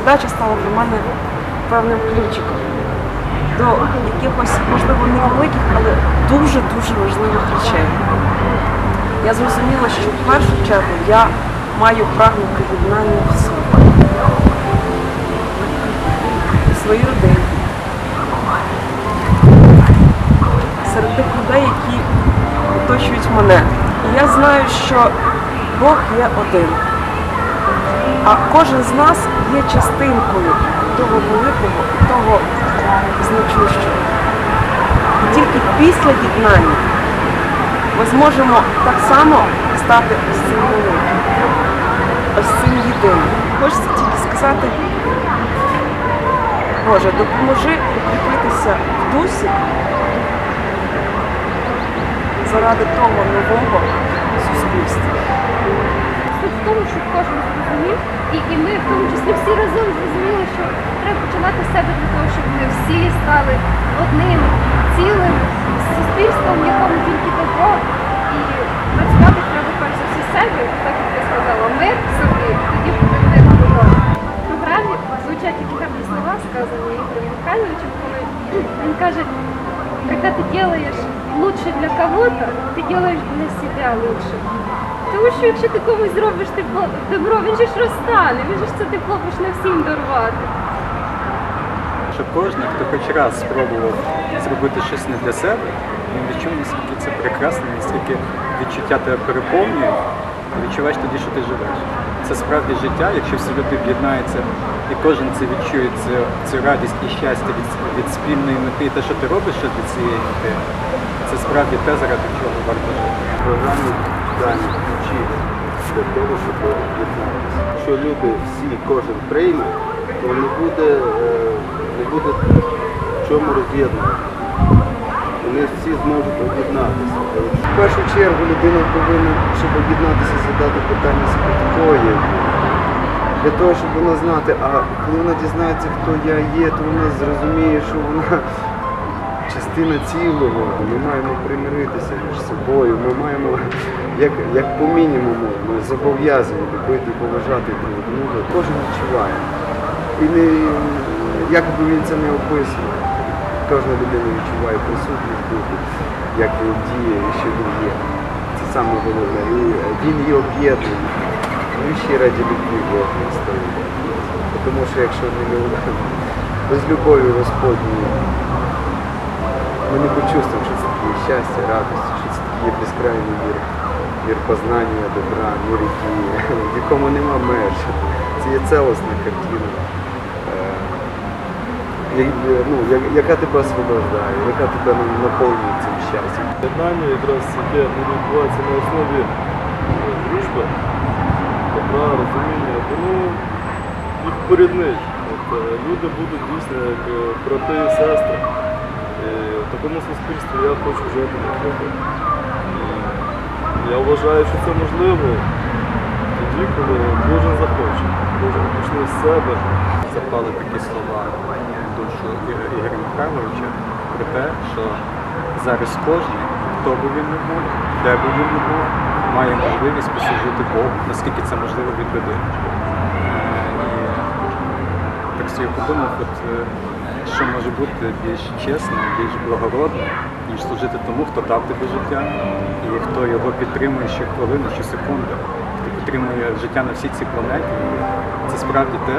передача стала для мене певним ключиком до якихось, можливо, невеликих, але дуже-дуже важливих речей. Я зрозуміла, що в першу чергу я маю прагнути єднання в собі, в своїй родині, серед тих людей, які оточують мене. І я знаю, що Бог є один, а кожен з нас є частинкою того великого і того значущого. І тільки після єднання ми зможемо так само стати ось цим великим, ось цим єдиним. Хочеться тільки сказати, Боже, допоможи укріпитися в дусі заради того нового суспільства. Суть в тому, щоб кожен зрозумів, і ми в тому числі всі разом зрозуміли, що треба починати з себе для того, щоб ми всі стали одним цілим суспільством, в якому тільки добро, і працювати треба перш за все себе, так як я сказала, мир собі, тоді буде мир добро. В програмі звучать такі гарні слова, сказані Ігорем Михайловичем, коли він каже, когда ты делаешь лучше для кого-то, ти делаешь для себя лучше. Тому що якщо ти комусь зробиш добро, він же ж розстане, він же ж це тепло почне всім дарувати. Що кожен, хто хоч раз спробував зробити щось не для себе, він відчув, наскільки це прекрасно, наскільки відчуття тебе переповнюють, і відчуваєш тоді, що ти живеш. Це справді життя, якщо всі люди об'єднаються і кожен це відчує, цю радість і щастя від спільної мети, і те, що ти робиш для цієї мети, це справді те, заради чого варто жити. В програмі дані ключі для того, щоб об'єднатися. Якщо люди всі, кожен прийме, то не буде в чому роз'єднувати. Вони всі зможуть об'єднатися. В першу чергу людина повинна, щоб об'єднатися, задати питання собі, хто є. Для того, щоб вона знати, а коли вона дізнається, хто я є, то вона зрозуміє, що вона частина цілого. Ми маємо примиритися між собою, ми маємо, як по мінімуму, ми зобов'язані любити і поважати друг друга. Кожен відчуває. І як би він це не описував, кожна людина відчуває присутність духу, як він діє і що він є. Це саме головне. І він її об'єднує. Вищі раді любві Бог не стоїть. Тому що якщо не без любові Господньої, ми не почувствуємо, що це таке щастя, радість, що це такий безкрайній мір познання, добра, мір дії, в якому нема меж. Це є цілісна картина, яка тебе освобождає, яка тебе наповнює цим щастям. Єднання якраз яке буде відбуватися на основі дружби, добра, розуміння, тому їх поріднить. Люди будуть дійсно як брати і сестри. І в такому суспільстві я хочу жити на кругу. Я вважаю, що це можливо тоді, коли кожен захоче, кожен почне з себе. Запали такі слова в душу Ігоря Михайловича про те, що зараз кожен, хто би він не був, де би він не був, має можливість послужити Богу, наскільки це можливо від людини. І так собі подумав, що може бути більш чесним, більш благородним, ніж служити тому, хто дав тобі життя, і хто його підтримує щохвилину, щосекунду, хто підтримує життя на всій цій планеті. І це справді те,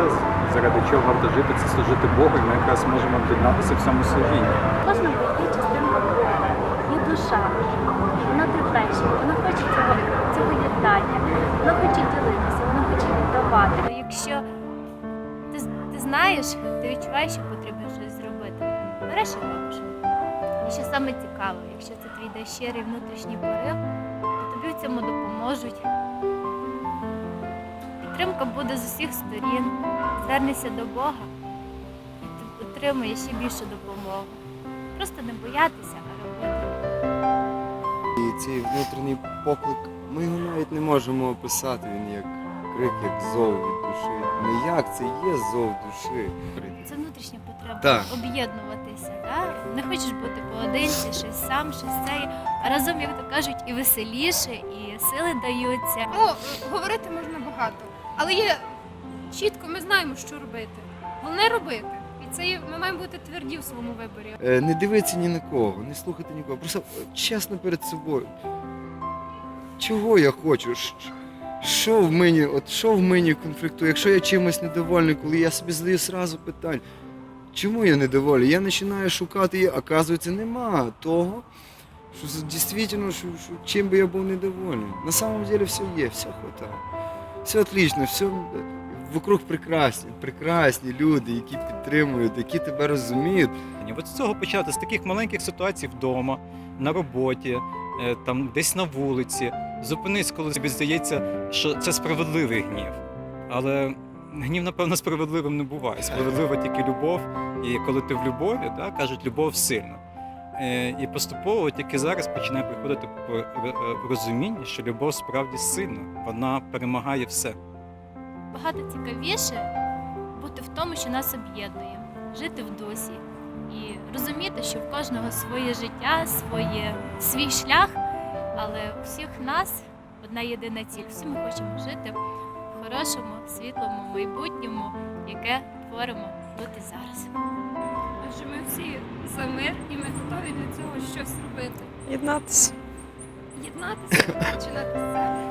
заради чого варто жити, це служити Богу, і ми якраз можемо об'єднатися в цьому служінні. Кожна є частинка Бога, є душа, вона трепещить, вона хоче цього єднання, вона хоче ділитися, вона хоче віддавати. Якщо ти знаєш, ти відчуваєш, що потрібно щось зробити, береш і робиш. І що саме цікаво, якщо це твій щирий внутрішній порив, то тобі в цьому допоможуть. Підтримка буде з усіх сторін, звернися до Бога і ти отримаєш ще більшу допомогу. Просто не боятися, а робити. І цей внутрішній поклик, ми його навіть не можемо описати, він як крик, як зов від душі. Не як, це є зов душі. Це внутрішня потреба Так. об'єднуватися. Да? Не хочеш бути поодинці, щось сам, щось це. А разом, як то кажуть, і веселіше, і сили даються. Ну, говорити можна багато, але є чітко ми знаємо, що робити. Головне робити. І це ми маємо бути тверді в своєму виборі. Не дивитися ні на кого, не слухати нікого. Просто чесно перед собою. Чого я хочу? Що в мені конфліктує? Якщо я чимось недовольний, коли я собі задаю сразу питання, чому я недовольний? Я починаю шукати, і оказується, нема того, що дійсно, що чим би я був недовольний. На самом деле все є, все хватає. Все отлично, все вокруг прекрасні люди, які підтримують, які тебе розуміють. От з цього почати, з таких маленьких ситуацій вдома, на роботі, там десь на вулиці. Зупинись, коли тобі здається, що це справедливий гнів. Але гнів, напевно, справедливим не буває. Справедлива тільки любов. І коли ти в любові, да, кажуть, любов сильна. І поступово тільки зараз починає приходити розуміння, що любов справді сильна. Вона перемагає все. Багато цікавіше бути в тому, що нас об'єднує, жити в дусі і розуміти, що в кожного своє життя, свій шлях, але у всіх нас одна єдина ціль. Всі ми хочемо жити в хорошому, світлому майбутньому, яке творимо тут і зараз. Адже ми всі за мир і ми готові для цього щось робити. Єднатися. Єднатися, починати з себе,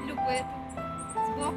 любити з Богом.